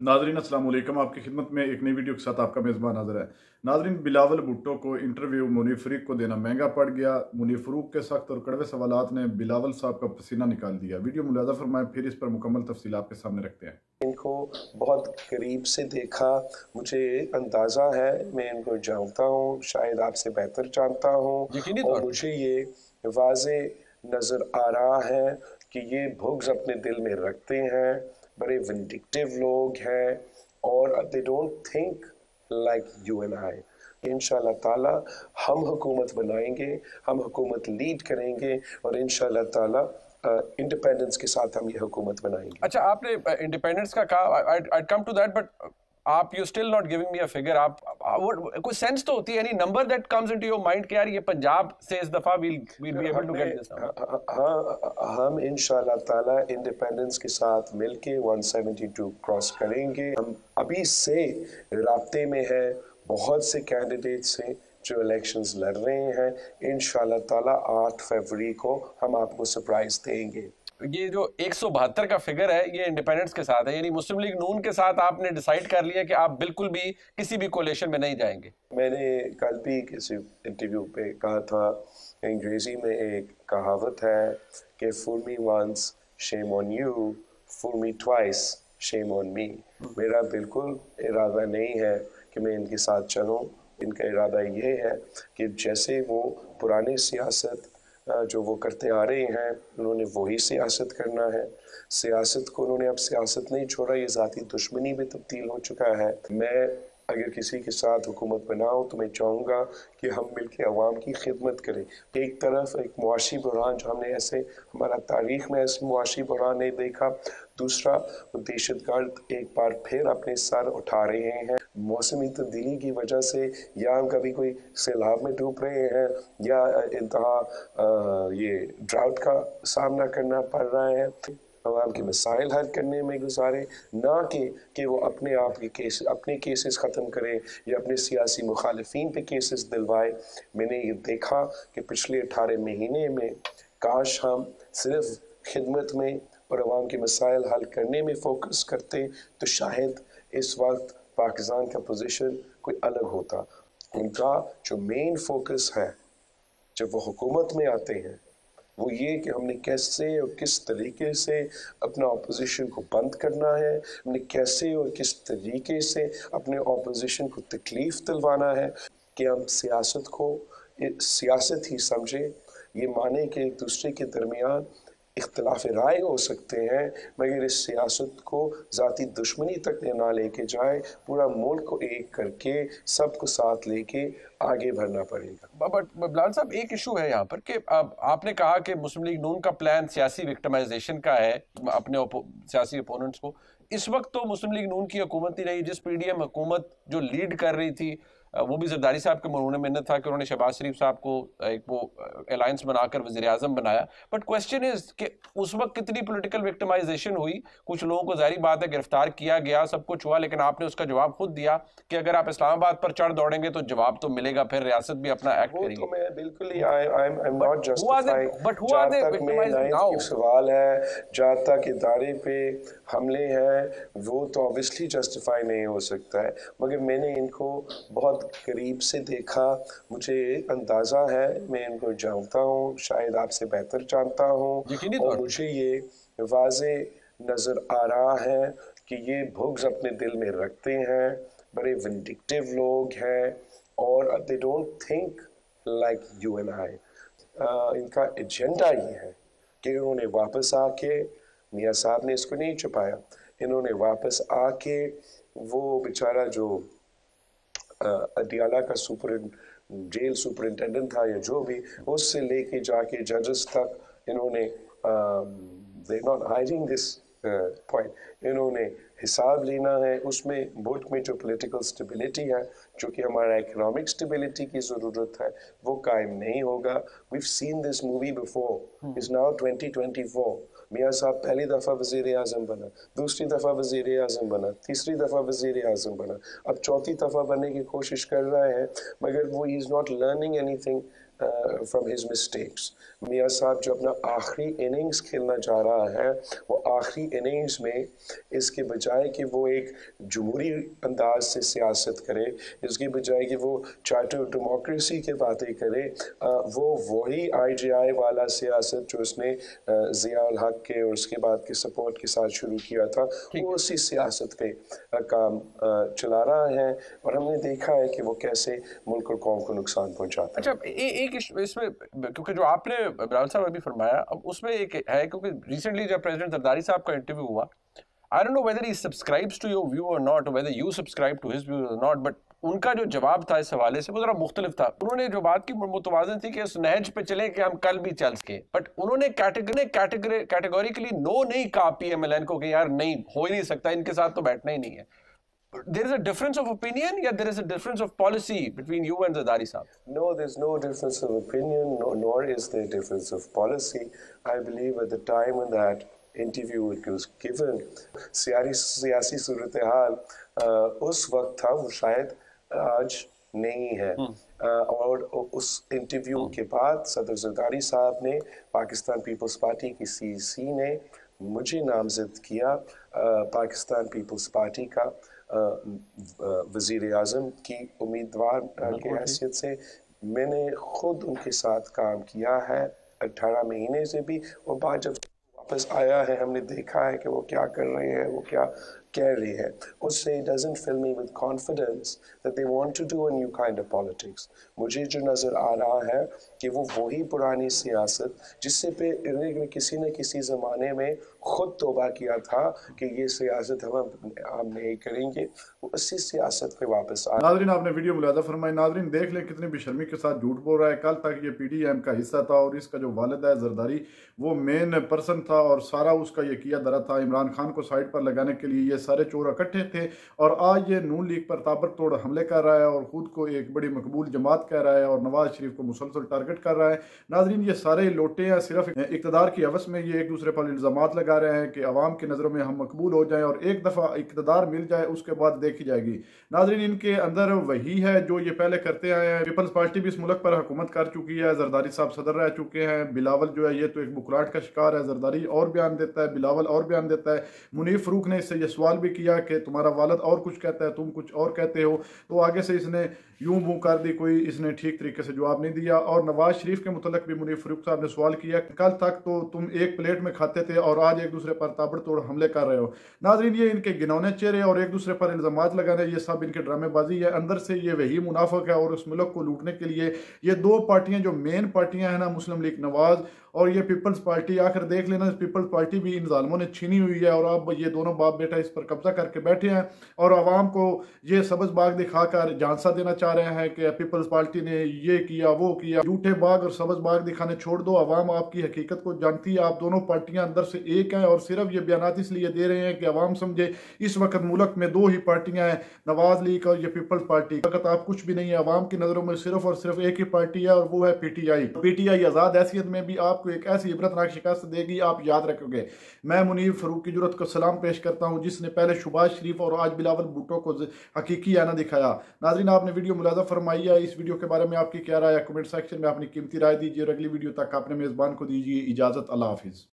नाजरीन अस्सलाम वालेकुम। आपकी खिदमत में एक नई वीडियो के साथ आपका मेज़बान हाज़िर है। नाजरीन, बिलावल भुट्टो को इंटरव्यू मुनीर फ़रीक को देना महंगा पड़ गया। मुनीर फ़रूक के सख्त और कड़वे सवालात ने बिलावल साहब का पसीना निकाल दिया। वीडियो मुलाज़ा फरमाएं, फिर इस पर मुकम्मल तफसील आपके सामने रखते हैं। इनको बहुत करीब से देखा, मुझे अंदाज़ा है, मैं इनको जानता हूँ, शायद आपसे बेहतर जानता हूँ, यकीनी और तौर पे। मुझे ये वाज़े नज़र आ रहा है कि ये बुग़्ज़ अपने दिल में रखते हैं, बड़े विंडिक्टिव लोग हैं और they don't think like you and I. इंशाअल्लाह ताला हम हुकूमत बनाएंगे, हम हुकूमत लीड करेंगे और इंशाअल्लाह ताला इंडिपेंडेंस के साथ हम ये हुकूमत बनाएंगे। अच्छा, आपने इंडिपेंडेंस का कहा, I come to that, but आप you still not giving me a figure. आप कोई सेंस तो होती है, any number that comes into your mind कि यार ये पंजाब से इस दफा will be able to get this number. हाँ, हम इंशाअल्लाह ताला इंडिपेंडेंस के साथ मिलके 172 क्रॉस करेंगे। हम अभी से राब्ते में हैं बहुत से कैंडिडेट से जो इलेक्शंस लड़ रहे हैं। इंशाअल्लाह ताला 8 फरवरी को हम आपको सरप्राइज देंगे। ये जो 172 का फिगर है, ये इंडिपेंडेंस के साथ है, यानी मुस्लिम लीग नून के साथ आपने डिसाइड कर लिया कि आप बिल्कुल भी किसी भी कोलिशन में नहीं जाएंगे। मैंने कल भी किसी इंटरव्यू पे कहा था, अंग्रेजी में एक कहावत है कि fool me once shame on you, fool me twice shame on me. मेरा बिल्कुल इरादा नहीं है कि मैं इनके साथ चलूं। इनका इरादा ये है कि जैसे वो पुरानी सियासत जो वो करते आ रहे हैं, उन्होंने वही सियासत करना है। सियासत को उन्होंने अब सियासत नहीं छोड़ा, ये ज़ाती दुश्मनी में तब्दील हो चुका है। मैं अगर किसी के साथ हुकूमत बनाऊं तो मैं चाहूँगा कि हम मिलकर अवाम की खिदमत करें। एक तरफ एक मुआशी बहरान जो हमने ऐसे हमारा तारीख़ में ऐसे मुआशी बहरान नहीं देखा, दूसरा दहशतगर्द एक बार फिर अपने सर उठा रहे हैं मौसमी तब्दीली की वजह से, या हम कभी कोई सैलाब में डूब रहे हैं या इंतहा ये ड्राउट का सामना करना पड़ रहा है। अवाम के मसाइल हल करने में गुजारे, ना कि वो अपने आप के केस अपने केसेस ख़त्म करें या अपने सियासी मुखालिफिन पे केसेस दिलवाए। मैंने ये देखा कि पिछले 18 महीने में काश हम सिर्फ खिदमत में और अवाम के मसाइल हल करने में फ़ोकस करते तो शायद इस वक्त पाकिस्तान का पोजीशन कोई अलग होता। उनका जो मेन फोकस है जब वो हुकूमत में आते हैं, वो ये कि हमने कैसे और किस तरीके से अपना अपोजिशन को बंद करना है, हमने कैसे और किस तरीके से अपने अपोजिशन को तकलीफ़ दिलवाना है कि हम सियासत को सियासत ही समझें। ये माने कि एक दूसरे के दरमियान इख्तलाफ राय हो सकते हैं, मगर इस सियासत को ज़ाती दुश्मनी तक ना लेके जाए, पूरा मुल्क को एक करके सबको साथ लेके आगे बढ़ना पड़ेगा। बट बिलाल साहब, एक इशू है यहाँ पर कि आपने कहा कि मुस्लिम लीग नून का प्लान सियासी विक्टिमाइजेशन का है अपने सियासी अपोनेंट्स को। इस वक्त तो मुस्लिम लीग नून की हुकूमत ही रही, जिस पीडीएम हुकूमत जो लीड कर रही थी वो भी जरदारी साहब के मरहून मिन्नत था कि उन्होंने शहबाज शरीफ साहब को एक वो अलायंस बनाकर वज़ीर आज़म बनाया। बट क्वेश्चन इज कि उस वक्त कितनी पॉलिटिकल विक्टिमाइजेशन हुई। कुछ लोगों को ज़ाहिर बात है गिरफ्तार किया गया, सब कुछ हुआ, लेकिन आपने उसका जवाब खुद दिया कि अगर आप इस्लामाबाद पर चढ़ दौड़ेंगे तो जवाब तो मिलेगा, फिर रियासत भी अपना एक्ट करेगी। तो मैं बिल्कुल ही I'm not justifying। बट हुआ जहाँ दे तक में नाइन्थ सवाल है, जहाँ तक इदारे पे हमले हैं, वो तो ऑब्वियसली जस्टिफाई नहीं हो सकता है, मगर मैंने इनको बहुत करीब से देखा, मुझे अंदाज़ा है, मैं इनको जानता हूँ, शायद आपसे बेहतर जानता हूँ, और मुझे ये वाज़े नज़र आ रहा है कि ये बुग़्ज़ अपने दिल में रखते हैं, बड़े विंडिक्टिव लोग हैं और they don't think like you and I. इनका एजेंडा ये है कि इन्होंने वापस आके, मियाँ साहब ने इसको नहीं छुपाया, इन्होंने वापस आके वो बेचारा जो अडियाला का जेल सुपरिटेंडेंट था या जो भी, उससे लेके जाके जजेस तक इन्होंने they not hiding this point, इन्होंने हिसाब लेना है। उसमें मुल्क में जो पॉलिटिकल स्टेबिलिटी है, जो कि हमारा इकोनॉमिक स्टेबिलिटी की ज़रूरत है, वो कायम नहीं होगा। We seen this movie before, is now 2024। मियाँ साहब पहली दफ़ा वज़ीर आज़म बना, दूसरी दफ़ा वज़ीर आज़म बना, तीसरी दफ़ा वज़ीर आज़म बना, अब चौथी दफ़ा बनने की कोशिश कर रहा है, मगर वो is not learning anything from his mistakes. मियाँ साहब जो अपना आखिरी इनिंग्स खेलना चाह रहा है, वो आखिरी इनिंग्स में इसके बजाय कि वो एक जमहूरी अंदाज से सियासत करे, इसके बजाय कि वो चार्टर डेमोक्रेसी की बातें करे, वो वही IGI वाला सियासत जो उसने ज़िया उल हक के और उसके बाद के सपोर्ट के साथ शुरू किया था, वो उसी सियासत पे काम चला रहा है, और हमने देखा है कि वो कैसे मुल्क और कौम को नुकसान पहुंचाता है। अच्छा, एक इसमें, क्योंकि जो आपने बिलावल साहब अभी फरमाया, अब उसमें एक है, क्योंकि रिसेंटली जब प्रेसिडेंट जरदारी साहब का इंटरव्यू हुआ, I don't know whether he subscribes to your view or not, or whether you subscribe to his view or not, but उनका जो जवाब था इस हवाले से वो जरा मुख्तलिफ था। उन्होंने जो बात की मुतवाज़न थी कि उस नहज पे चले कि हम कल भी चल सके, बट उन्होंने कैटेगोरिकली नो नहीं कहा PMLN को कि यार नहीं, हो ही नहीं सकता, इनके साथ तो बैठना ही नहीं है। There is a difference of opinion, या there is a difference of policy between you and Zardari Saab? No, there's no difference of opinion, nor is there difference of policy. I believe at the time when that interview it was given, सियासी सूरत हाल उस वक्त था, वो शायद आज नहीं है। और उस इंटरव्यू के बाद सदर जरदारी साहब ने, पाकिस्तान पीपल्स पार्टी की CC ने मुझे नामजद किया पाकिस्तान पीपल्स पार्टी का वज़ीर आज़म की उम्मीदवार की हैसियत से। मैंने खुद उनके साथ काम किया है 18 महीने से भी, और बाद जब वापस आया है हमने देखा है कि वो क्या कर रहे हैं, वो क्या कह रहे हैं। उससे it doesn't fill me with confidence that they want to do a new kind of politics. मुझे जो नज़र आ रहा है कि वो वही पुरानी सियासत जिससे पे इन्होंने किसी न किसी ज़माने में खुद तौबा किया था कि ये सियासत हम नहीं करेंगे, वो उसी सियासत पे वापस आ। नाज़रीन, आपने वीडियो मुलाज़ा फरमाई। नाज़रीन देख लें कितनी बेशर्मी के साथ झूठ बोल रहा है। कल तक ये PDM का हिस्सा था और इसका जो वालिद है जरदारी, वो मेन पर्सन था और सारा उसका ये किया धरा था। इमरान खान को साइड पर लगाने के लिए ये सारे चोर इकट्ठे थे, और आज ये नून लीग पर ताबड़तोड़ हमले कर रहा है और खुद को एक बड़ी मकबूल जमात कह रहा है और नवाज शरीफ को मुसलसल टारगेट कर रहा है। नाज़रीन, ये सारे लोटे हैं, सिर्फ इक़्तिदार की हवस में ये एक दूसरे पर इल्ज़ामात लगा रहे हैं कि अवाम की नज़रों में हम मकबूल हो जाएं और एक दफ़ा इक़्तिदार मिल जाए उसके बाद देखी जाएगी। नाज़रीन, इनके अंदर वही है जो ये पहले करते आए हैं। पीपल्स पार्टी भी इस मुल्क पर हुकूमत कर चुकी है, जरदारी साहब सदर रह चुके हैं। बिलावल जो है ये तो एक बुकराट का शिकार है, जरदारी और बयान देता है, बिलावल और बयान देता है। मुनीफ फ़रूक ने इससे ये सवाल भी किया कि तुम्हारा वालिद और कुछ कहता है, तुम कुछ और कहते हो, तो आगे से इसने यूं मुँह कर दी, कोई इसने ठीक तरीके से जवाब नहीं दिया। और नवाज शरीफ के मुतल्लिक भी मुनीफ फ़रूक साहब ने सवाल किया, कल तक तो तुम एक प्लेट में खाते थे और आज एक दूसरे पर ताबड़तोड़ हमले कर रहे हो। नाज़रीन, ये इनके गिनौने चेहरे और एक दूसरे पर इल्ज़ामात लगाने, ये सब इनके ड्रामेबाजी है। अंदर से ये वही मुनाफिक है और उस मुल्क को लूटने के लिए ये दो पार्टियां जो मेन पार्टियां हैं ना, मुस्लिम लीग नवाज और ये पीपल्स पार्टी, आखिर देख लेना पीपल्स पार्टी भी इन जालिमों ने छीनी हुई है और अब ये दोनों बाप बेटा इस पर कब्जा करके बैठे हैं और आवाम को ये सब्ज़ बाग दिखाकर झांसा देना चाह रहे हैं कि पीपल्स पार्टी ने ये किया वो किया। झूठे बाग और सब्ज़ बाग दिखाने छोड़ दो, आवाम आपकी हकीकत को जानती है। आप दोनों पार्टियां अंदर से एक हैं और सिर्फ ये बयानात इसलिए दे रहे हैं कि आवाम समझे इस वक्त मुल्क में दो ही पार्टियां हैं, नवाज लीग और ये पीपल्स पार्टी। वक्त आप कुछ भी नहीं है, आवाम की नज़रों में सिर्फ और सिर्फ एक ही पार्टी है और वो है PTI। आज़ाद हैसियत में भी आपको एक ऐसी इबरतनाक शिकस्त देगी, आप याद रखोगे। मैं मुनीफ फ़रूक की जुर्रत को सलाम पेश करता हूँ जिसने पहले शहबाज शरीफ और आज बिलावल भुट्टो को हकीकी आना दिखाया। नाज़रीन, आपने वीडियो मुलाज़ा फरमाई है, इस वीडियो के बारे में आपकी क्या राय है? कमेंट सेक्शन में अपनी कीमती राय दीजिए और अगली वीडियो तक अपने मेज़बान को दीजिए इजाज़त। अल्लाह हाफिज़।